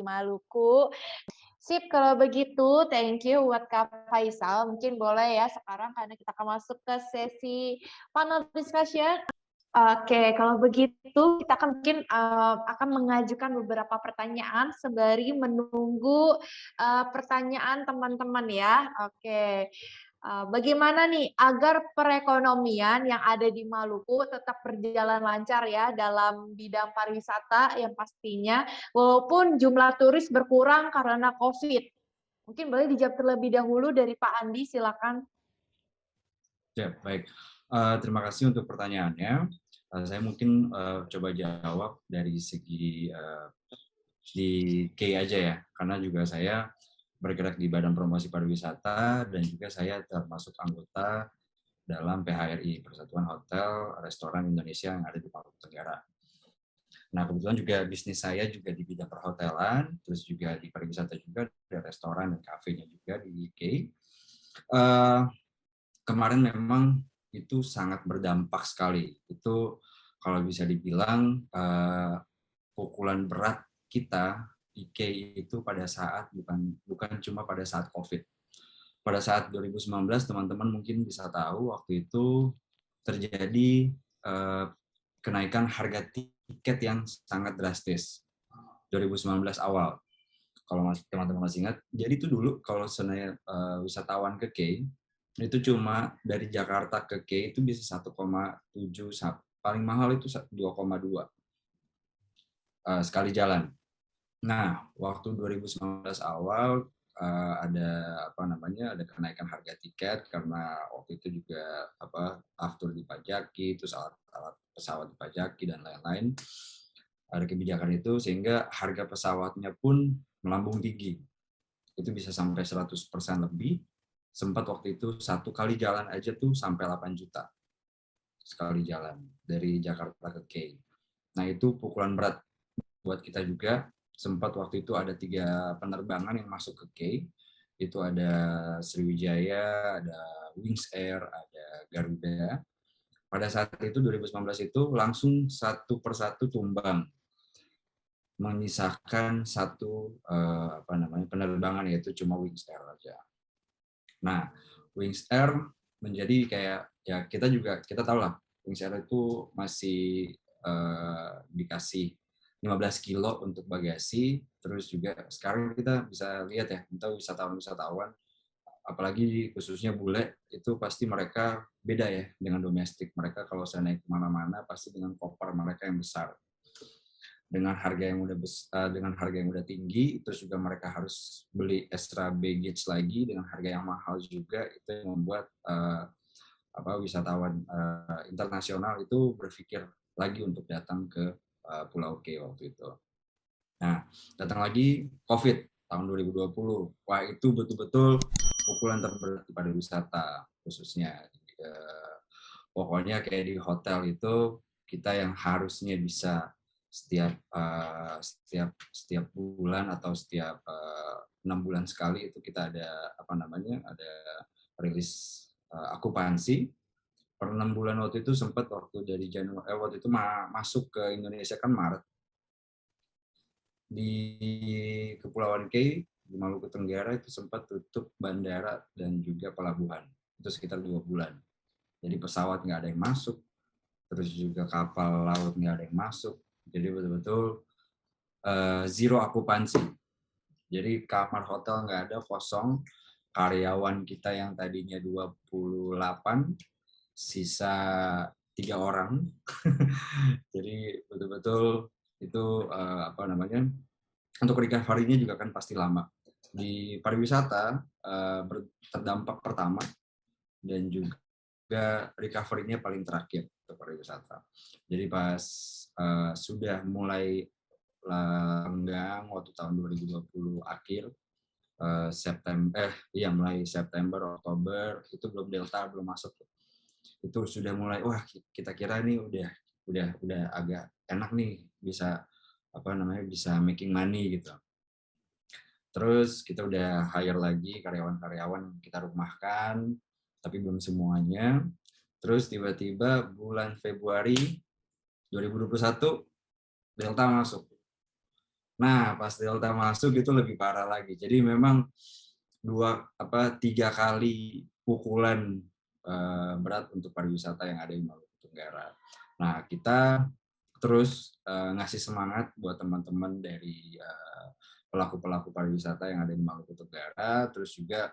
di Maluku. Sip, kalau begitu thank you buat Kak Faisal. Mungkin boleh ya sekarang karena kita akan masuk ke sesi panel discussion. Oke, kalau begitu kita akan mungkin akan mengajukan beberapa pertanyaan sembari menunggu pertanyaan teman-teman ya. Oke, bagaimana nih agar perekonomian yang ada di Maluku tetap berjalan lancar ya dalam bidang pariwisata yang pastinya, walaupun jumlah turis berkurang karena COVID. Mungkin boleh dijawab terlebih dahulu dari Pak Andi, silakan. Ya, baik. Terima kasih untuk pertanyaannya. Saya mungkin coba jawab dari segi di K aja ya, karena juga saya bergerak di Badan Promosi Pariwisata dan juga saya termasuk anggota dalam PHRI, Persatuan Hotel Restoran Indonesia yang ada di Maluku Tenggara. Nah, kebetulan juga bisnis saya juga di bidang perhotelan, terus juga di pariwisata juga, di restoran dan kafenya juga di UK. Kemarin memang itu sangat berdampak sekali. Itu kalau bisa dibilang pukulan berat kita IK itu pada saat bukan cuma pada saat COVID. Pada saat 2019 teman-teman mungkin bisa tahu waktu itu terjadi kenaikan harga tiket yang sangat drastis 2019 awal. Kalau teman-teman masih ingat, jadi itu dulu kalau sebenarnya wisatawan ke K itu cuma dari Jakarta ke K itu bisa 1,7, paling mahal itu 2,2 sekali jalan. Nah, waktu 2019 awal ada ada kenaikan harga tiket karena waktu itu juga aftur dipajaki, terus alat pesawat dipajaki dan lain-lain. Ada kebijakan itu sehingga harga pesawatnya pun melambung tinggi. Itu bisa sampai 100% lebih. Sempat waktu itu satu kali jalan aja tuh sampai 8 juta sekali jalan dari Jakarta ke K. Nah, itu pukulan berat buat kita juga. Sempat waktu itu ada 3 penerbangan yang masuk ke K. Itu ada Sriwijaya, ada Wings Air, ada Garuda. Pada saat itu 2019 itu langsung satu persatu tumbang, menyisakan satu penerbangan, yaitu cuma Wings Air aja. Nah, Wings Air menjadi kayak ya kita tahu lah Wings Air itu masih dikasih 15 kilo untuk bagasi, terus juga sekarang kita bisa lihat ya, untuk wisatawan-wisatawan, apalagi khususnya bule, itu pasti mereka beda ya dengan domestik. Mereka kalau saya naik kemana-mana pasti dengan koper mereka yang besar, dengan harga yang udah tinggi, terus juga mereka harus beli extra baggage lagi dengan harga yang mahal juga. Itu yang membuat wisatawan internasional itu berpikir lagi untuk datang ke Pulau K waktu itu. Nah, datang lagi COVID tahun 2020. Wah, itu betul-betul pukulan terberat pada wisata khususnya. Pokoknya kayak di hotel itu kita yang harusnya bisa setiap bulan atau setiap 6 bulan sekali itu kita ada ada rilis akupansi. Per 6 bulan waktu itu sempat waktu dari Januari waktu itu masuk ke Indonesia kan Maret. Di Kepulauan K di Maluku Tenggara itu sempat tutup bandara dan juga pelabuhan. Itu sekitar 2 bulan. Jadi pesawat nggak ada yang masuk, terus juga kapal laut nggak ada yang masuk. Jadi betul-betul zero akupansi. Jadi kamar hotel nggak ada, kosong. Karyawan kita yang tadinya 28, sisa 3 orang. Jadi betul-betul itu untuk recovery-nya juga kan pasti lama. Di pariwisata terdampak pertama dan juga recovery-nya paling terakhir untuk pariwisata. Jadi pas sudah mulai lenggang waktu tahun 2020 akhir, mulai September, Oktober, itu belum Delta belum masuk. Itu sudah mulai, wah kita kira ini udah agak enak nih, bisa bisa making money gitu. Terus kita udah hire lagi karyawan-karyawan, kita rumahkan, tapi belum semuanya. Terus tiba-tiba bulan Februari 2021 Delta masuk. Nah, pas Delta masuk itu lebih parah lagi. Jadi memang 3 kali pukulan berat untuk pariwisata yang ada di Maluku Tenggara. Nah, kita terus ngasih semangat buat teman-teman dari pelaku-pelaku pariwisata yang ada di Maluku Tenggara. Terus juga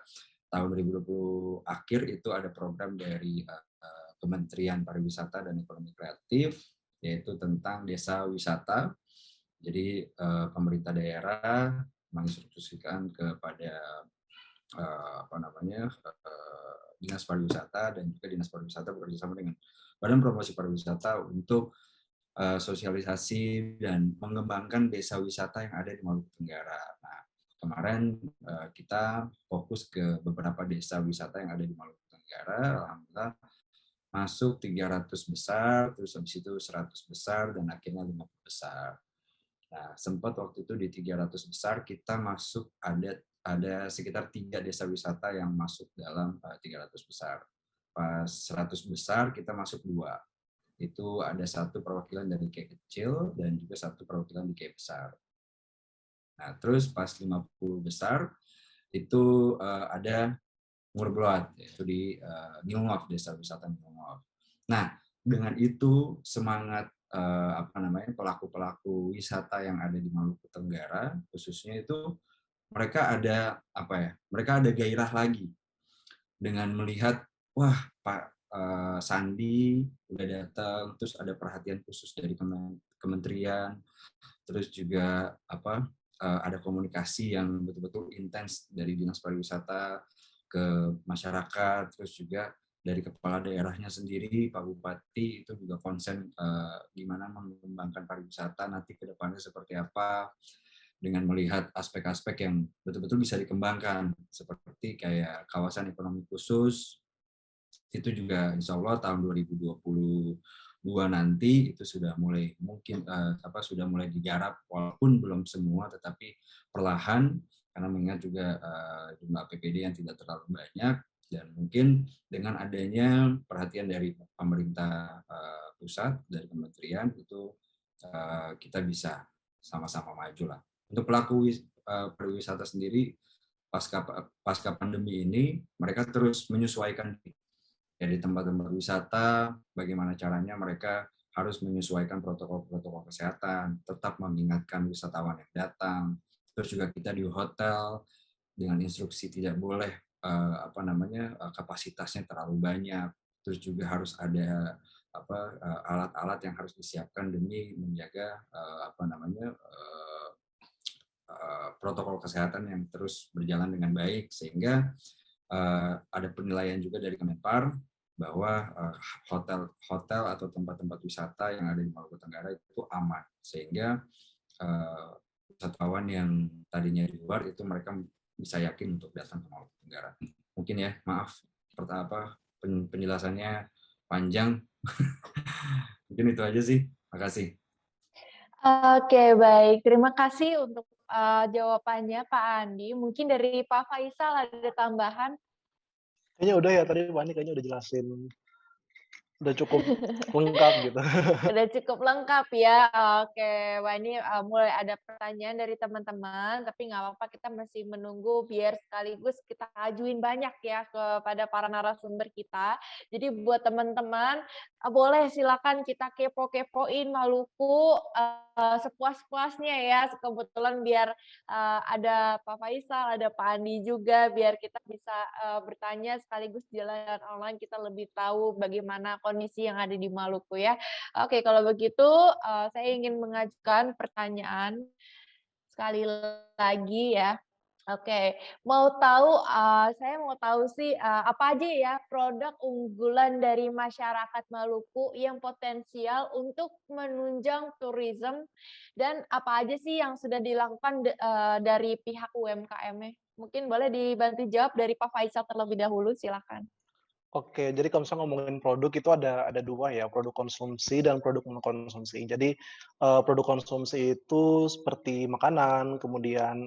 tahun 2020 akhir itu ada program dari Kementerian Pariwisata dan Ekonomi Kreatif, yaitu tentang desa wisata. Jadi pemerintah daerah menginstruksikan kepada dinas pariwisata, dan juga dinas pariwisata bekerjasama dengan Badan Promosi Pariwisata untuk sosialisasi dan mengembangkan desa wisata yang ada di Maluku Tenggara. Nah, kemarin kita fokus ke beberapa desa wisata yang ada di Maluku Tenggara. Alhamdulillah masuk 300 besar, terus habis itu 100 besar, dan akhirnya 50 besar. Nah, sempat waktu itu di 300 besar kita masuk ada sekitar 3 desa wisata yang masuk dalam 300 besar. Pas 100 besar kita masuk 2. Itu ada satu perwakilan dari K kecil dan juga satu perwakilan di K besar. Nah, terus pas 50 besar itu ada Ngurblot, yaitu di Nilngov, desa wisata Nilngov. Nah, dengan itu semangat pelaku-pelaku wisata yang ada di Maluku Tenggara khususnya itu mereka ada gairah lagi dengan melihat, wah, Pak Sandi udah datang, terus ada perhatian khusus dari kementerian, terus juga ada komunikasi yang betul-betul intens dari dinas pariwisata ke masyarakat, terus juga dari kepala daerahnya sendiri, Pak Bupati itu juga konsen gimana mengembangkan pariwisata nanti ke depannya seperti apa, dengan melihat aspek-aspek yang betul-betul bisa dikembangkan, seperti kayak kawasan ekonomi khusus, itu juga insya Allah tahun 2022 nanti itu sudah mulai sudah mulai digarap, walaupun belum semua, tetapi perlahan, karena mengingat juga jumlah APBD yang tidak terlalu banyak, dan mungkin dengan adanya perhatian dari pemerintah pusat, dari kementerian, itu kita bisa sama-sama maju lah. Untuk pelaku pariwisata sendiri pasca pandemi ini, mereka terus menyesuaikan di tempat-tempat wisata, bagaimana caranya mereka harus menyesuaikan protokol-protokol kesehatan, tetap mengingatkan wisatawan yang datang. Terus juga kita di hotel dengan instruksi tidak boleh kapasitasnya terlalu banyak. Terus juga harus ada alat-alat yang harus disiapkan demi menjaga protokol kesehatan yang terus berjalan dengan baik, sehingga ada penilaian juga dari Kemenpar bahwa hotel atau tempat-tempat wisata yang ada di Maluku Tenggara itu aman, sehingga wisatawan yang tadinya di luar itu mereka bisa yakin untuk datang ke Maluku Tenggara. Mungkin ya, maaf penjelasannya panjang. Mungkin itu aja sih. Makasih. Oke, baik. Terima kasih untuk jawabannya Pak Andi. Mungkin dari Pak Faisal ada tambahan? Kayaknya udah ya, tadi Fani kayaknya udah jelasin, udah cukup lengkap gitu. Udah cukup lengkap ya. Oke, wah ini mulai ada pertanyaan dari teman-teman, tapi nggak apa-apa, kita masih menunggu biar sekaligus kita ajuin banyak ya kepada para narasumber kita. Jadi buat teman-teman, boleh silakan kita kepo-kepoin Maluku sepuas-puasnya ya. Kebetulan biar ada Pak Faisal, ada Pak Andi juga, biar kita bisa bertanya sekaligus jalan online, kita lebih tahu bagaimana kondisi yang ada di Maluku ya. Oke, kalau begitu saya ingin mengajukan pertanyaan sekali lagi ya. Oke, saya mau tahu sih apa aja ya produk unggulan dari masyarakat Maluku yang potensial untuk menunjang tourism, dan apa aja sih yang sudah dilakukan dari pihak UMKM-nya? Mungkin boleh dibantu jawab dari Pak Faisal terlebih dahulu, silakan. Oke, jadi kalau misalnya ngomongin produk itu ada 2 ya, produk konsumsi dan produk non konsumsi. Jadi, produk konsumsi itu seperti makanan, kemudian,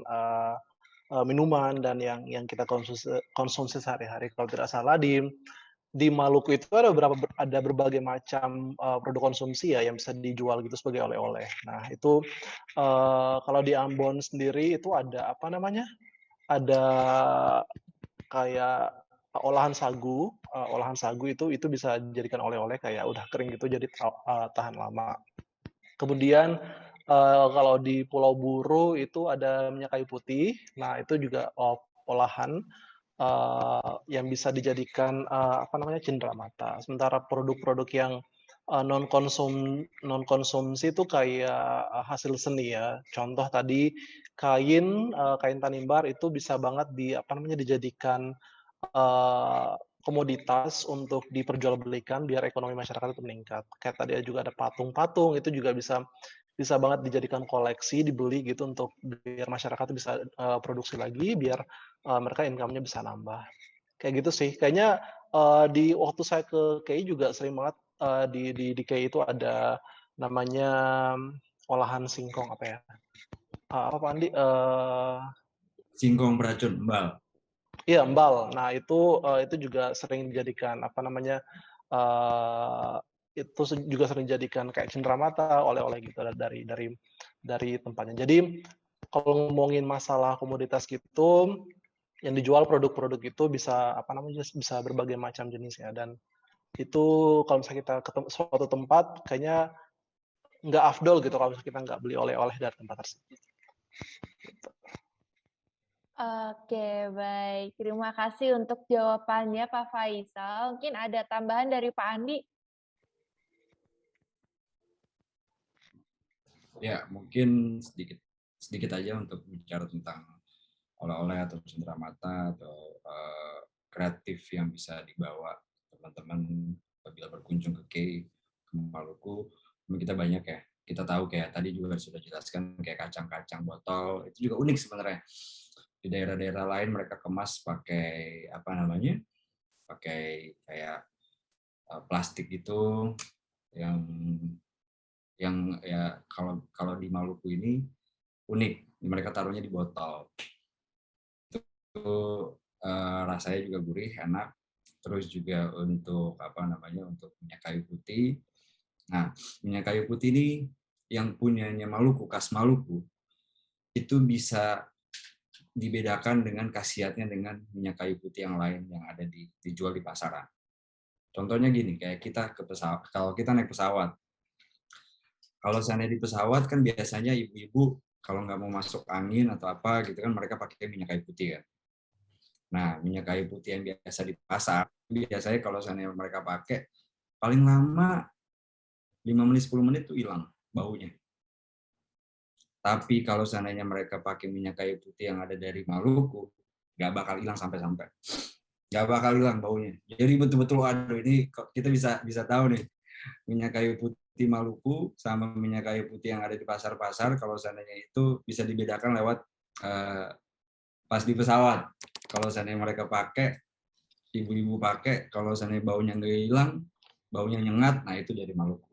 minuman, dan yang kita konsumsi sehari-hari. Kalau tidak salah di di Maluku itu ada berbagai macam produk konsumsi ya yang bisa dijual gitu sebagai oleh-oleh. Nah itu kalau di Ambon sendiri itu ada apa namanya? Ada kayak olahan sagu itu bisa dijadikan oleh-oleh kayak udah kering gitu jadi tahan lama. Kemudian kalau di Pulau Buru itu ada minyak kayu putih. Nah itu juga olahan yang bisa dijadikan apa namanya cenderamata. Sementara produk-produk yang non konsumsi itu kayak hasil seni ya. Contoh tadi kain tanimbar itu bisa banget apa namanya dijadikan komoditas untuk diperjualbelikan biar ekonomi masyarakat itu meningkat. Kayak tadi juga ada patung-patung itu juga bisa banget dijadikan koleksi, dibeli gitu untuk biar masyarakat bisa produksi lagi, biar mereka income-nya bisa nambah. Kayak gitu sih. Kayaknya di waktu saya ke KI juga sering banget di KI itu ada namanya olahan singkong apa ya? Apa Pak Andi? Singkong beracun, embal. Iya, embal. Nah, itu juga sering dijadikan apa namanya? Uh, itu juga sering dijadikan kayak cenderamata, oleh-oleh gitu dari tempatnya. Jadi kalau ngomongin masalah komoditas gitu, yang dijual produk-produk itu bisa apa namanya? Bisa berbagai macam jenisnya dan itu kalau misalnya kita ke suatu tempat kayaknya nggak afdol gitu kalau misalnya kita nggak beli oleh-oleh dari tempat tersebut. Gitu. Oke, baik. Terima kasih untuk jawabannya Pak Faisal. Mungkin ada tambahan dari Pak Andi? Ya, mungkin sedikit aja untuk bicara tentang oleh-oleh atau cenderamata atau kreatif yang bisa dibawa teman-teman apabila berkunjung ke ke Maluku. Kita banyak ya. Kita tahu kayak tadi juga sudah jelaskan kayak kacang-kacang botol itu juga unik sebenarnya. Di daerah-daerah lain mereka kemas pakai apa namanya? Pakai kayak plastik itu yang ya kalau di Maluku ini unik. Mereka taruhnya di botol. Itu rasanya juga gurih, enak. Terus juga untuk apa namanya untuk minyak kayu putih. Nah, minyak kayu putih ini yang punyanya Maluku, khas Maluku, itu bisa dibedakan dengan khasiatnya dengan minyak kayu putih yang lain yang ada dijual di pasaran. Contohnya gini, kayak kita ke pesawat, kalau kita naik pesawat, kalau seandainya di pesawat kan biasanya ibu-ibu kalau nggak mau masuk angin atau apa gitu kan mereka pakai minyak kayu putih kan. Nah, minyak kayu putih yang biasa di pasar, biasanya kalau seandainya mereka pakai paling lama 5 menit 10 menit tuh hilang baunya. Tapi kalau seandainya mereka pakai minyak kayu putih yang ada dari Maluku, nggak bakal hilang sampai-sampai. Nggak bakal hilang baunya. Jadi betul-betul aduh ini kita bisa tahu nih minyak kayu putih Maluku sama minyak kayu putih yang ada di pasar-pasar kalau seandainya itu bisa dibedakan lewat pas di pesawat. Kalau seandainya mereka pakai, ibu-ibu pakai, kalau seandainya baunya nggak hilang, baunya nyengat, nah itu dari Maluku.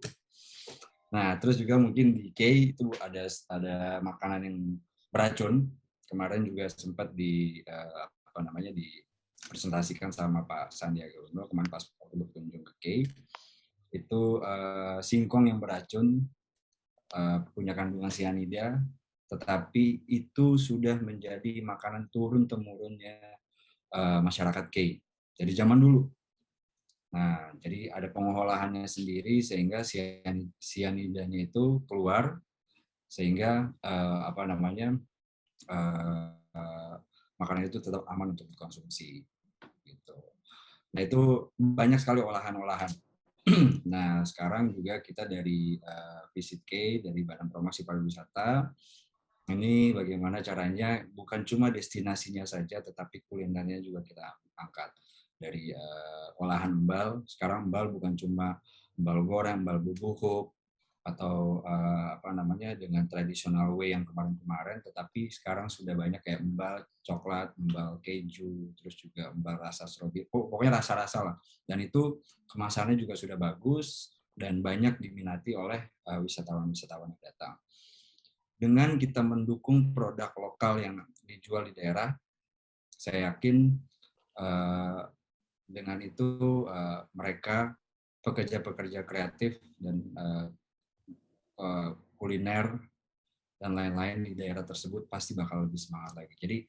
Nah, terus juga mungkin di K itu ada makanan yang beracun. Kemarin juga sempat apa namanya dipresentasikan sama Pak Sandiaga Uno kemarin pas waktu berkunjung ke K. Itu singkong yang beracun, punya kandungan sianida, tetapi itu sudah menjadi makanan turun-temurunnya masyarakat K. Jadi zaman dulu. Nah, jadi ada pengolahannya sendiri sehingga sianidanya itu keluar sehingga apa namanya makanan itu tetap aman untuk dikonsumsi. Gitu. Nah itu banyak sekali olahan-olahan. Nah sekarang juga kita dari Visit K dari Badan Promosi Pariwisata ini bagaimana caranya bukan cuma destinasinya saja tetapi kulinernya juga kita angkat dari olahan embal. Sekarang embal bukan cuma embal goreng, embal bubuk atau apa namanya dengan tradisional way yang kemarin-kemarin, tetapi sekarang sudah banyak kayak embal coklat, embal keju, terus juga embal rasa strawberry, pokoknya rasa-rasa lah. Dan itu kemasannya juga sudah bagus dan banyak diminati oleh wisatawan-wisatawan yang datang. Dengan kita mendukung produk lokal yang dijual di daerah, saya yakin dengan itu mereka pekerja-pekerja kreatif dan kuliner dan lain-lain di daerah tersebut pasti bakal lebih semangat lagi. Jadi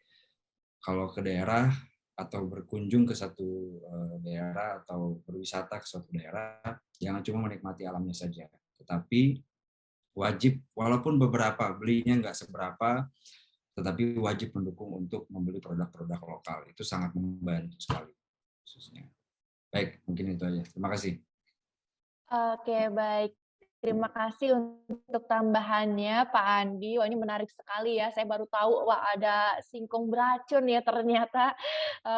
kalau ke daerah atau berkunjung ke satu daerah atau berwisata ke suatu daerah, jangan cuma menikmati alamnya saja, tetapi wajib, walaupun beberapa belinya nggak seberapa, tetapi wajib mendukung untuk membeli produk-produk lokal. Itu sangat membantu sekali khususnya. Baik, mungkin itu aja. Terima kasih. Oke, baik. Terima kasih untuk tambahannya, Pak Andi. Wah, ini menarik sekali ya. Saya baru tahu, wah ada singkong beracun ya ternyata.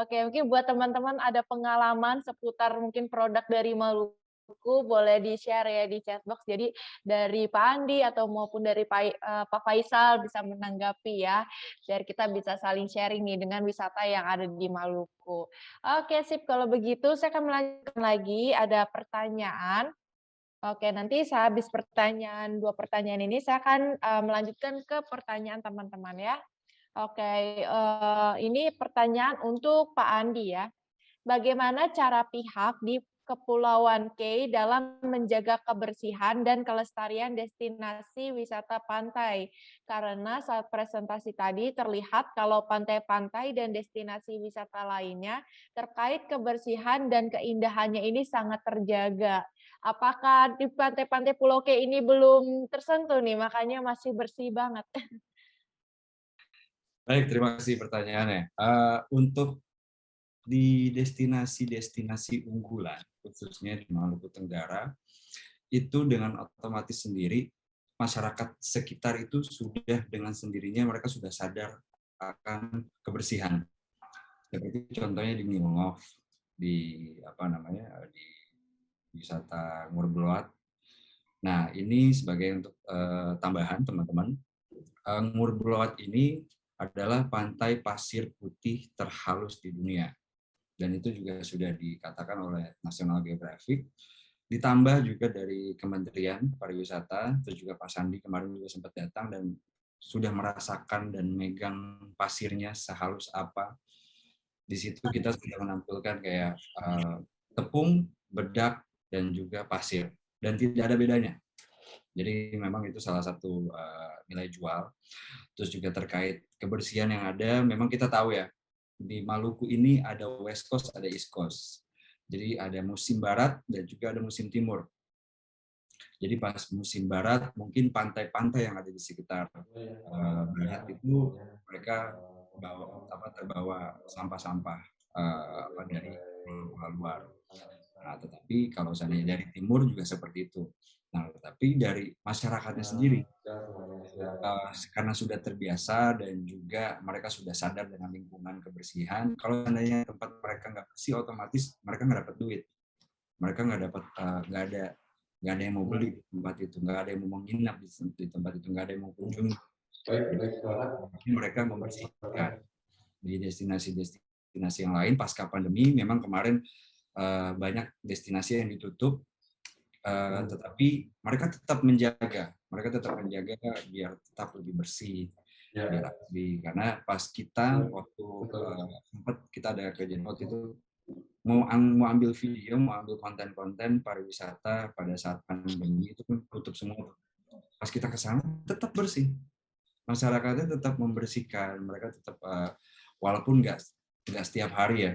Oke, mungkin buat teman-teman ada pengalaman seputar mungkin produk dari Maluku, boleh di-share ya di chatbox. Jadi dari Pak Andi atau maupun dari Pak Faisal bisa menanggapi ya. Biar kita bisa saling sharing nih dengan wisata yang ada di Maluku. Oke, sip. Kalau begitu saya akan melanjutkan lagi. Ada pertanyaan. Oke, nanti sehabis dua pertanyaan ini saya akan melanjutkan ke pertanyaan teman-teman ya. Oke, ini pertanyaan untuk Pak Andi ya. Bagaimana cara pihak di Kepulauan K dalam menjaga kebersihan dan kelestarian destinasi wisata pantai? Karena saat presentasi tadi terlihat kalau pantai-pantai dan destinasi wisata lainnya terkait kebersihan dan keindahannya ini sangat terjaga. Apakah di pantai-pantai Pulau K ini belum tersentuh nih, makanya masih bersih banget? Baik, terima kasih pertanyaannya. Untuk di destinasi-destinasi unggulan, khususnya di Maluku Tenggara, itu dengan otomatis sendiri, masyarakat sekitar itu sudah dengan sendirinya mereka sudah sadar akan kebersihan. Seperti contohnya di Milngov, di di wisata Ngurbeloat. Nah, ini sebagai untuk tambahan teman-teman, Ngurbeloat ini adalah pantai pasir putih terhalus di dunia. Dan itu juga sudah dikatakan oleh National Geographic. Ditambah juga dari Kementerian Pariwisata, terus juga Pak Sandi kemarin juga sempat datang dan sudah merasakan dan megang pasirnya sehalus apa. Di situ kita sudah menampilkan kayak tepung, bedak, dan juga pasir. Dan tidak ada bedanya. Jadi memang itu salah satu nilai jual. Terus juga terkait kebersihan yang ada, memang kita tahu ya, di Maluku ini ada West Coast, ada East Coast. Jadi ada musim barat dan juga ada musim timur. Jadi pas musim barat, mungkin pantai-pantai yang ada di sekitar barat itu mereka terbawa sampah-sampah dari luar. Nah, tetapi kalau seandainya dari timur juga seperti itu. Nah, tetapi dari masyarakatnya sendiri, karena sudah terbiasa dan juga mereka sudah sadar dengan lingkungan kebersihan, kalau seandainya tempat mereka nggak bersih, otomatis mereka nggak dapat duit. Mereka nggak ada yang mau beli di tempat itu, nggak ada yang mau menginap di tempat itu, nggak ada yang mau kunjungi. Mereka membersihkan di destinasi-destinasi yang lain pasca pandemi. Memang kemarin banyak destinasi yang ditutup, tetapi mereka tetap menjaga biar tetap lebih bersih, biar asli. Karena pas kita waktu sempat kita ada kejadian waktu itu mau ambil video, mau ambil konten-konten pariwisata pada saat pandemi itu pun tutup semua. Pas kita ke sana tetap bersih, masyarakatnya tetap membersihkan, mereka tetap walaupun nggak setiap hari ya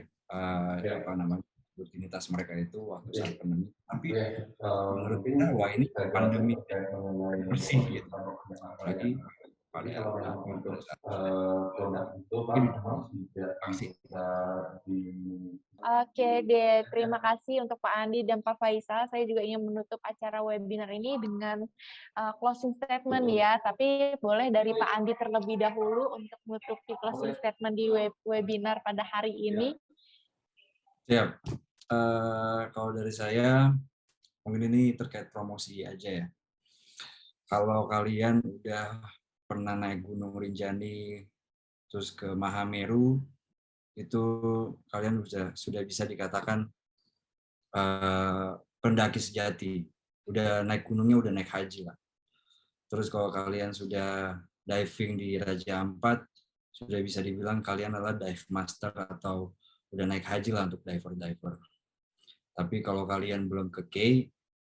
rutinitas mereka itu waktu saat pandemi, tapi menurut kita wah ini pandemi bersih gitu, apalagi pada saat Oke deh, terima kasih untuk Pak Andi dan Pak Faisal. Saya juga ingin menutup acara webinar ini dengan closing statement ya. Tapi boleh dari Pak Andi terlebih dahulu untuk menutup closing statement di webinar pada hari ini. Siap. Kalau dari saya, mungkin ini terkait promosi aja ya. Kalau kalian udah pernah naik Gunung Rinjani, terus ke Mahameru, itu kalian sudah bisa dikatakan pendaki sejati. Udah naik gunungnya, udah naik haji lah. Terus kalau kalian sudah diving di Raja Ampat, sudah bisa dibilang kalian adalah dive master atau udah naik haji lah untuk diver. Tapi kalau kalian belum ke K,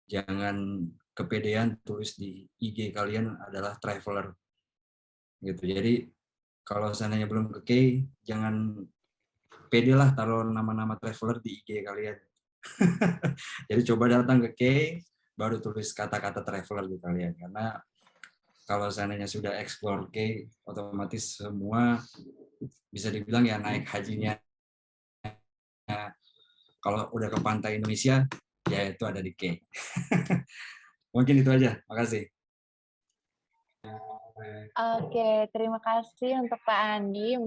jangan kepedean tulis di IG kalian adalah traveler gitu. Jadi kalau seandainya belum ke K, jangan pede lah taruh nama-nama traveler di IG kalian. Jadi coba datang ke K, baru tulis kata-kata traveler di kalian. Karena kalau seandainya sudah explore K, otomatis semua bisa dibilang ya naik hajinya. Kalau udah ke pantai Indonesia, ya itu ada di K. Mungkin itu aja. Makasih. Oke, terima kasih untuk Pak Andi.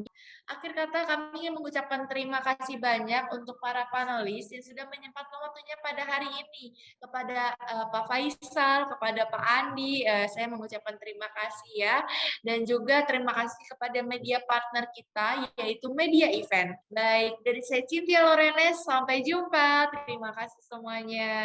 Akhir kata kami ingin mengucapkan terima kasih banyak untuk para panelis yang sudah menyempatkan waktunya pada hari ini. Kepada Pak Faisal, kepada Pak Andi, saya mengucapkan terima kasih ya. Dan juga terima kasih kepada media partner kita, yaitu Media Event. Baik, dari saya Cynthia Lorenes, sampai jumpa. Terima kasih semuanya.